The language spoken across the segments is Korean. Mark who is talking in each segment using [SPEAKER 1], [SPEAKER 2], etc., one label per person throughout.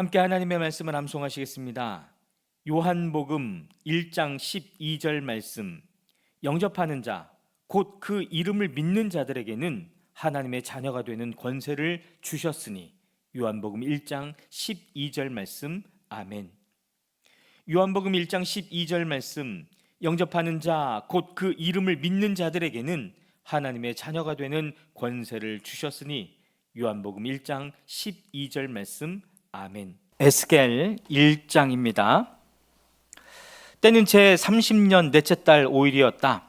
[SPEAKER 1] 함께 하나님의 말씀을 암송하시겠습니다. 요한복음 1장 12절 말씀. 영접하는 자, 곧 그 이름을 믿는 자들에게는 하나님의 자녀가 되는 권세를 주셨으니. 요한복음 1장 12절 말씀. 아멘. 요한복음 1장 12절 말씀. 영접하는 자, 곧 그 이름을 믿는 자들에게는 하나님의 자녀가 되는 권세를 주셨으니. 요한복음 1장 12절 말씀. 아멘. 에스겔 1장입니다. 때는 제 30년 넷째 달 5일이었다.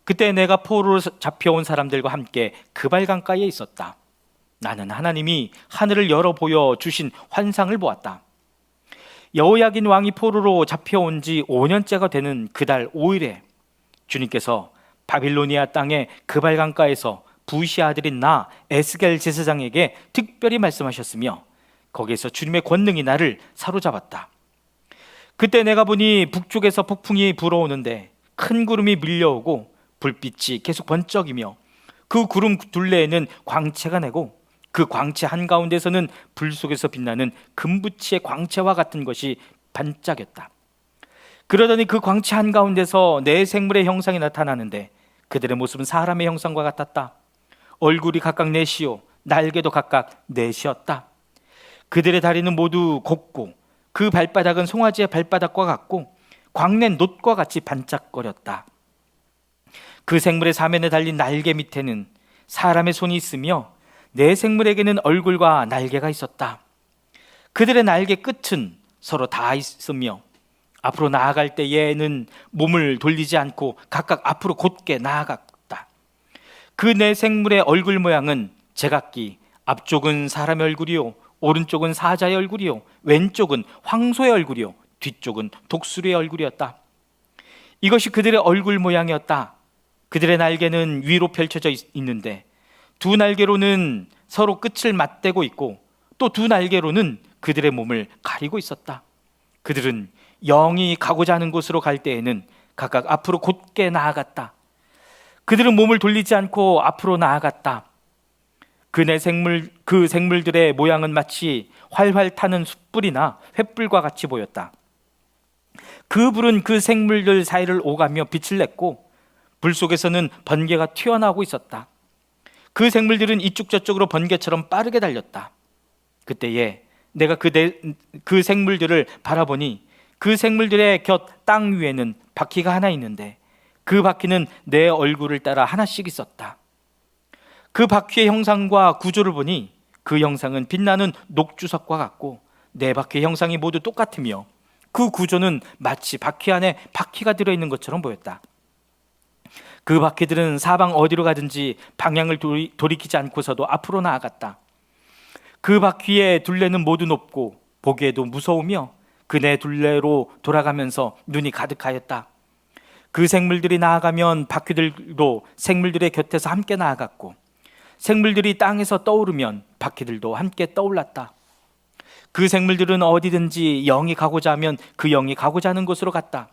[SPEAKER 1] 그때 내가 포로로 잡혀온 사람들과 함께 그발강가에 있었다. 나는 하나님이 하늘을 열어 보여 주신 환상을 보았다. 여호야긴 왕이 포로로 잡혀온 지 5년째가 되는 그달 5일에 주님께서 바빌로니아 땅의 그발강가에서 부시 아들인 나 에스겔 제사장에게 특별히 말씀하셨으며 거기에서 주님의 권능이 나를 사로잡았다. 그때 내가 보니 북쪽에서 폭풍이 불어오는데 큰 구름이 밀려오고 불빛이 계속 번쩍이며 그 구름 둘레에는 광채가 내고 그 광채 한가운데서는 불 속에서 빛나는 금붙이의 광채와 같은 것이 반짝였다. 그러더니 그 광채 한가운데서 네 생물의 형상이 나타나는데 그들의 모습은 사람의 형상과 같았다. 얼굴이 각각 넷이요 날개도 각각 넷이었다. 그들의 다리는 모두 곱고 그 발바닥은 송아지의 발바닥과 같고 광낸 놋과 같이 반짝거렸다. 그 생물의 사면에 달린 날개 밑에는 사람의 손이 있으며 네 생물에게는 얼굴과 날개가 있었다. 그들의 날개 끝은 서로 다 있으며 앞으로 나아갈 때에는 몸을 돌리지 않고 각각 앞으로 곧게 나아갔다. 그 네 생물의 얼굴 모양은 제각기 앞쪽은 사람의 얼굴이요 오른쪽은 사자의 얼굴이요 왼쪽은 황소의 얼굴이요 뒤쪽은 독수리의 얼굴이었다. 이것이 그들의 얼굴 모양이었다. 그들의 날개는 위로 펼쳐져 있는데 두 날개로는 서로 끝을 맞대고 있고 또 두 날개로는 그들의 몸을 가리고 있었다. 그들은 영이 가고자 하는 곳으로 갈 때에는 각각 앞으로 곧게 나아갔다. 그들은 몸을 돌리지 않고 앞으로 나아갔다. 그 생물들의 모양은 마치 활활 타는 숯불이나 횃불과 같이 보였다. 그 불은 그 생물들 사이를 오가며 빛을 냈고 불 속에서는 번개가 튀어나오고 있었다. 그 생물들은 이쪽 저쪽으로 번개처럼 빠르게 달렸다. 그때에 내가 그 생물들을 바라보니 그 생물들의 곁 땅 위에는 바퀴가 하나 있는데 그 바퀴는 내 얼굴을 따라 하나씩 있었다. 그 바퀴의 형상과 구조를 보니 그 형상은 빛나는 녹주석과 같고 네 바퀴의 형상이 모두 똑같으며 그 구조는 마치 바퀴 안에 바퀴가 들어있는 것처럼 보였다. 그 바퀴들은 사방 어디로 가든지 방향을 돌이키지 않고서도 앞으로 나아갔다. 그 바퀴의 둘레는 모두 높고 보기에도 무서우며 그 네 둘레로 돌아가면서 눈이 가득하였다. 그 생물들이 나아가면 바퀴들도 생물들의 곁에서 함께 나아갔고 생물들이 땅에서 떠오르면 바퀴들도 함께 떠올랐다. 그 생물들은 어디든지 영이 가고자 하면 그 영이 가고자 하는 곳으로 갔다.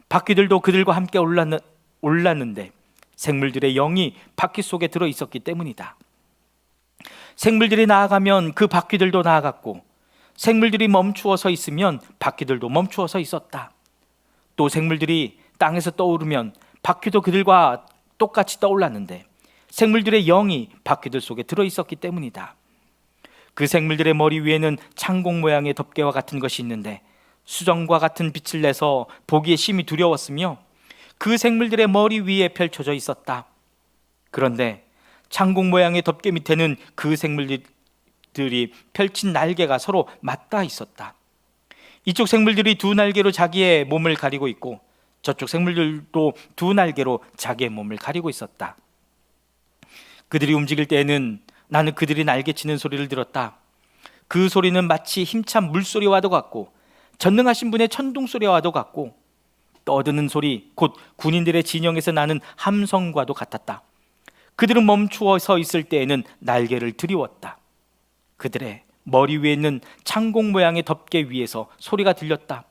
[SPEAKER 1] 바퀴들도 그들과 함께 올랐는데 생물들의 영이 바퀴 속에 들어 있었기 때문이다. 생물들이 나아가면 그 바퀴들도 나아갔고 생물들이 멈추어 서 있으면 바퀴들도 멈추어 서 있었다. 또 생물들이 땅에서 떠오르면 바퀴도 그들과 똑같이 떠올랐는데 생물들의 영이 바퀴들 속에 들어있었기 때문이다. 그 생물들의 머리 위에는 창공 모양의 덮개와 같은 것이 있는데 수정과 같은 빛을 내서 보기에 심히 두려웠으며 그 생물들의 머리 위에 펼쳐져 있었다. 그런데 창공 모양의 덮개 밑에는 그 생물들이 펼친 날개가 서로 맞닿아 있었다. 이쪽 생물들이 두 날개로 자기의 몸을 가리고 있고 저쪽 생물들도 두 날개로 자기의 몸을 가리고 있었다. 그들이 움직일 때에는 나는 그들이 날개치는 소리를 들었다. 그 소리는 마치 힘찬 물소리와도 같고 전능하신 분의 천둥소리와도 같고 떠드는 소리 곧 군인들의 진영에서 나는 함성과도 같았다. 그들은 멈추어 서 있을 때에는 날개를 드리웠다. 그들의 머리 위에 있는 창공 모양의 덮개 위에서 소리가 들렸다.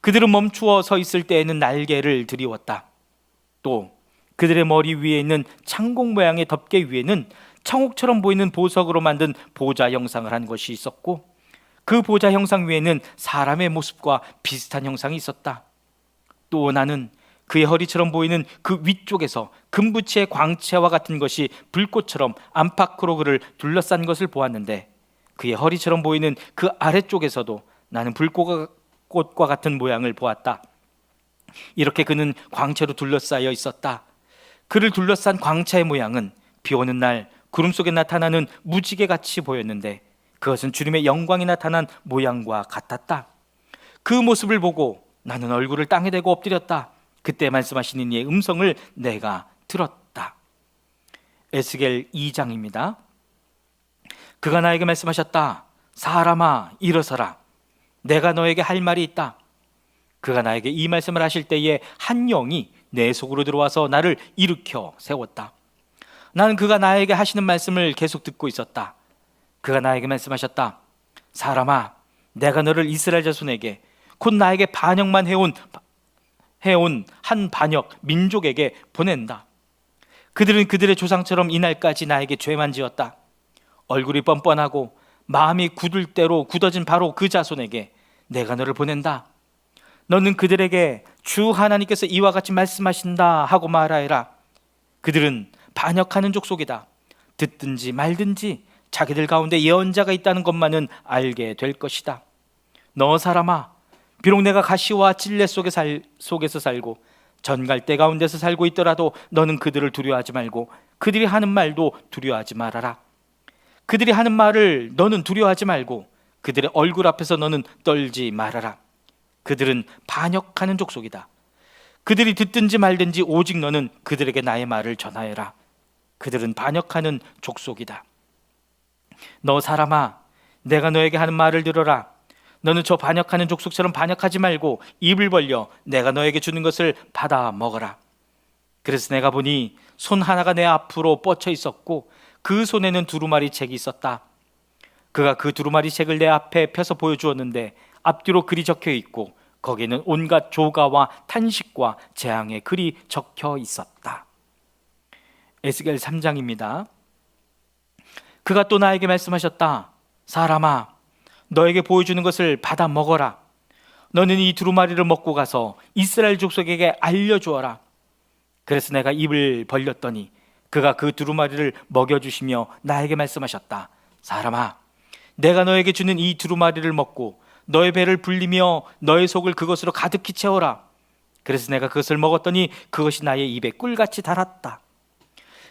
[SPEAKER 1] 그들은 멈추어 서 있을 때에는 날개를 드리웠다. 또 그들의 머리 위에 있는 창공 모양의 덮개 위에는 청옥처럼 보이는 보석으로 만든 보좌 형상을 한 것이 있었고 그 보좌 형상 위에는 사람의 모습과 비슷한 형상이 있었다. 또 나는 그의 허리처럼 보이는 그 위쪽에서 금부치의 광채와 같은 것이 불꽃처럼 안팎으로 그를 둘러싼 것을 보았는데, 그의 허리처럼 보이는 그 아래쪽에서도 나는 불꽃과 같은 모양을 보았다. 이렇게 그는 광채로 둘러싸여 있었다. 그를 둘러싼 광채의 모양은 비 오는 날 구름 속에 나타나는 무지개같이 보였는데, 그것은 주님의 영광이 나타난 모양과 같았다. 그 모습을 보고 나는 얼굴을 땅에 대고 엎드렸다. 그때 말씀하시는 이의 음성을 내가 들었다. 에스겔 2장입니다. 그가 나에게 말씀하셨다. 사람아, 일어서라. 내가 너에게 할 말이 있다. 그가 나에게 이 말씀을 하실 때에 한 영이 내 속으로 들어와서 나를 일으켜 세웠다. 나는 그가 나에게 하시는 말씀을 계속 듣고 있었다. 그가 나에게 말씀하셨다. 사람아, 내가 너를 이스라엘 자손에게, 곧 나에게 반역만 해온 한 반역 민족에게 보낸다. 그들은 그들의 조상처럼 이날까지 나에게 죄만 지었다. 얼굴이 뻔뻔하고 마음이 굳을 대로 굳어진 바로 그 자손에게 내가 너를 보낸다. 너는 그들에게 주 하나님께서 이와 같이 말씀하신다 하고 말하여라. 그들은 반역하는 족속이다. 듣든지 말든지 자기들 가운데 예언자가 있다는 것만은 알게 될 것이다. 너 사람아, 비록 내가 가시와 찔레 속에서 살고 전갈대 가운데서 살고 있더라도 너는 그들을 두려워하지 말고 그들이 하는 말도 두려워하지 말아라. 그들이 하는 말을 너는 두려워하지 말고 그들의 얼굴 앞에서 너는 떨지 말아라. 그들은 반역하는 족속이다. 그들이 듣든지 말든지 오직 너는 그들에게 나의 말을 전하여라. 그들은 반역하는 족속이다. 너 사람아, 내가 너에게 하는 말을 들어라. 너는 저 반역하는 족속처럼 반역하지 말고 입을 벌려 내가 너에게 주는 것을 받아 먹어라. 그래서 내가 보니 손 하나가 내 앞으로 뻗쳐 있었고 그 손에는 두루마리 책이 있었다. 그가 그 두루마리 책을 내 앞에 펴서 보여주었는데 앞뒤로 글이 적혀 있고 거기에는 온갖 조가와 탄식과 재앙의 글이 적혀 있었다. 에스겔 3장입니다. 그가 또 나에게 말씀하셨다. 사람아, 너에게 보여주는 것을 받아 먹어라. 너는 이 두루마리를 먹고 가서 이스라엘 족속에게 알려주어라. 그래서 내가 입을 벌렸더니 그가 그 두루마리를 먹여주시며 나에게 말씀하셨다. 사람아, 내가 너에게 주는 이 두루마리를 먹고 너의 배를 불리며 너의 속을 그것으로 가득히 채워라. 그래서 내가 그것을 먹었더니 그것이 나의 입에 꿀같이 달았다.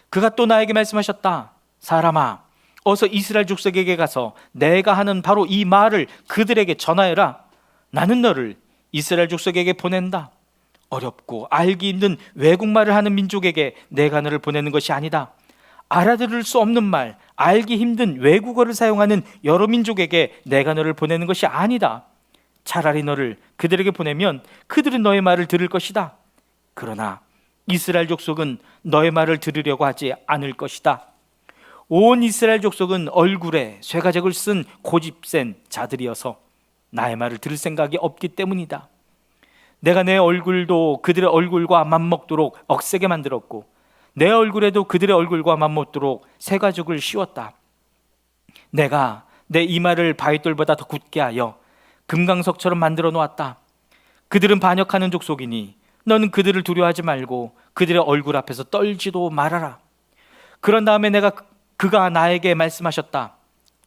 [SPEAKER 1] 그가 또 나에게 말씀하셨다. 사람아, 어서 이스라엘 족속에게 가서 내가 하는 바로 이 말을 그들에게 전하여라. 나는 너를 이스라엘 족속에게 보낸다. 어렵고 알기 힘든 외국말을 하는 민족에게 내가 너를 보내는 것이 아니다. 알아들을 수 없는 말, 알기 힘든 외국어를 사용하는 여러 민족에게 내가 너를 보내는 것이 아니다. 차라리 너를 그들에게 보내면 그들은 너의 말을 들을 것이다. 그러나 이스라엘 족속은 너의 말을 들으려고 하지 않을 것이다. 온 이스라엘 족속은 얼굴에 쇠가적을 쓴 고집센 자들이어서 나의 말을 들을 생각이 없기 때문이다. 내가 내 얼굴도 그들의 얼굴과 맞먹도록 억세게 만들었고 내 얼굴에도 그들의 얼굴과 맞먹도록 쇠가죽을 씌웠다. 내가 내 이마를 바위돌보다 더 굳게 하여 금강석처럼 만들어 놓았다. 그들은 반역하는 족속이니 너는 그들을 두려워하지 말고 그들의 얼굴 앞에서 떨지도 말아라. 그런 다음에 그가 나에게 말씀하셨다.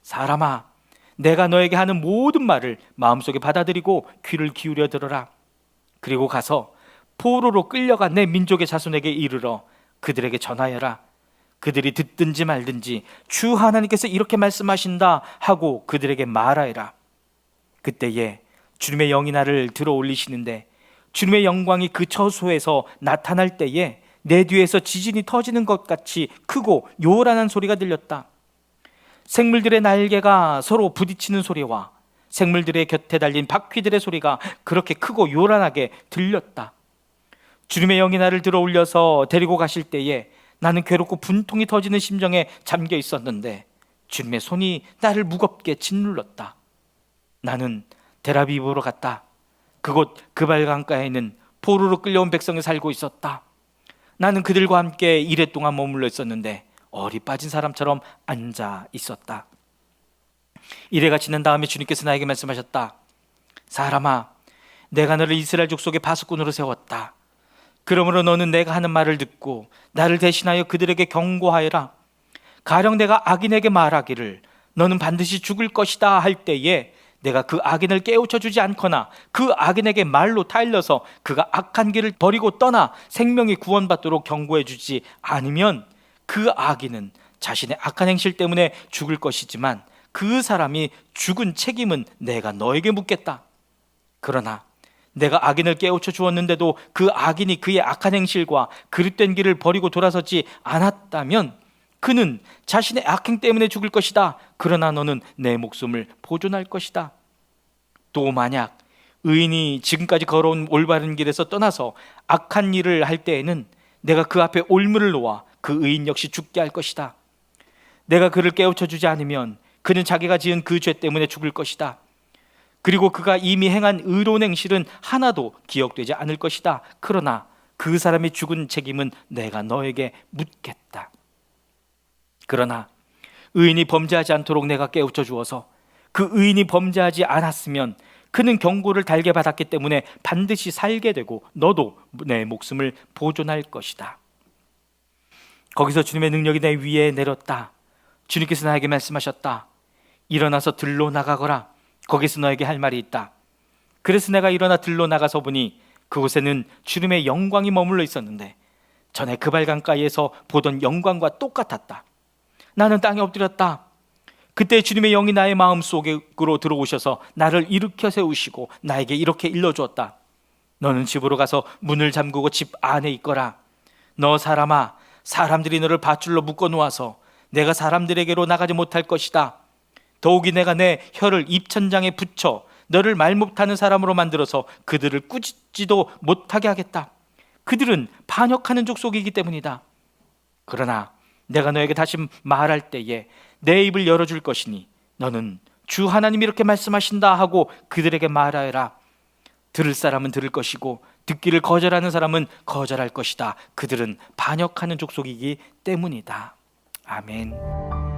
[SPEAKER 1] 사람아, 내가 너에게 하는 모든 말을 마음속에 받아들이고 귀를 기울여 들어라. 그리고 가서 포로로 끌려간 내 민족의 자손에게 이르러 그들에게 전하여라. 그들이 듣든지 말든지 주 하나님께서 이렇게 말씀하신다 하고 그들에게 말하여라. 그때에 주님의 영이 나를 들어 올리시는데 주님의 영광이 그 처소에서 나타날 때에 내 뒤에서 지진이 터지는 것 같이 크고 요란한 소리가 들렸다. 생물들의 날개가 서로 부딪히는 소리와 생물들의 곁에 달린 바퀴들의 소리가 그렇게 크고 요란하게 들렸다. 주님의 영이 나를 들어 올려서 데리고 가실 때에 나는 괴롭고 분통이 터지는 심정에 잠겨 있었는데 주님의 손이 나를 무겁게 짓눌렀다. 나는 델아비브로 갔다. 그곳 그발 강가에는 포로로 끌려온 백성이 살고 있었다. 나는 그들과 함께 이래 동안 머물러 있었는데 얼이 빠진 사람처럼 앉아 있었다. 이래가 지난 다음에 주님께서 나에게 말씀하셨다. 사람아, 내가 너를 이스라엘 족속의 파수꾼으로 세웠다. 그러므로 너는 내가 하는 말을 듣고 나를 대신하여 그들에게 경고하여라. 가령 내가 악인에게 말하기를 너는 반드시 죽을 것이다 할 때에 내가 그 악인을 깨우쳐 주지 않거나 그 악인에게 말로 타일러서 그가 악한 길을 버리고 떠나 생명이 구원받도록 경고해 주지 않으면 그 악인은 자신의 악한 행실 때문에 죽을 것이지만 그 사람이 죽은 책임은 내가 너에게 묻겠다. 그러나 내가 악인을 깨우쳐 주었는데도 그 악인이 그의 악한 행실과 그릇된 길을 버리고 돌아서지 않았다면 그는 자신의 악행 때문에 죽을 것이다. 그러나 너는 내 목숨을 보존할 것이다. 또 만약 의인이 지금까지 걸어온 올바른 길에서 떠나서 악한 일을 할 때에는 내가 그 앞에 올무를 놓아 그 의인 역시 죽게 할 것이다. 내가 그를 깨우쳐 주지 않으면 그는 자기가 지은 그 죄 때문에 죽을 것이다. 그리고 그가 이미 행한 의로운 행실은 하나도 기억되지 않을 것이다. 그러나 그 사람이 죽은 책임은 내가 너에게 묻겠다. 그러나 의인이 범죄하지 않도록 내가 깨우쳐 주어서 그 의인이 범죄하지 않았으면 그는 경고를 달게 받았기 때문에 반드시 살게 되고 너도 내 목숨을 보존할 것이다. 거기서 주님의 능력이 내 위에 내렸다. 주님께서 나에게 말씀하셨다. 일어나서 들로 나가거라. 거기서 너에게 할 말이 있다. 그래서 내가 일어나 들로 나가서 보니 그곳에는 주님의 영광이 머물러 있었는데 전에 그발강가에서 보던 영광과 똑같았다. 나는 땅에 엎드렸다. 그때 주님의 영이 나의 마음속으로 들어오셔서 나를 일으켜 세우시고 나에게 이렇게 일러주었다. 너는 집으로 가서 문을 잠그고 집 안에 있거라. 너 사람아, 사람들이 너를 밧줄로 묶어 놓아서 내가 사람들에게로 나가지 못할 것이다. 더욱이 내가 내 혀를 입천장에 붙여 너를 말 못하는 사람으로 만들어서 그들을 꾸짖지도 못하게 하겠다. 그들은 반역하는 족속이기 때문이다. 그러나 내가 너에게 다시 말할 때에 내 입을 열어줄 것이니 너는 주 하나님이 이렇게 말씀하신다 하고 그들에게 말하여라. 들을 사람은 들을 것이고 듣기를 거절하는 사람은 거절할 것이다. 그들은 반역하는 족속이기 때문이다. 아멘.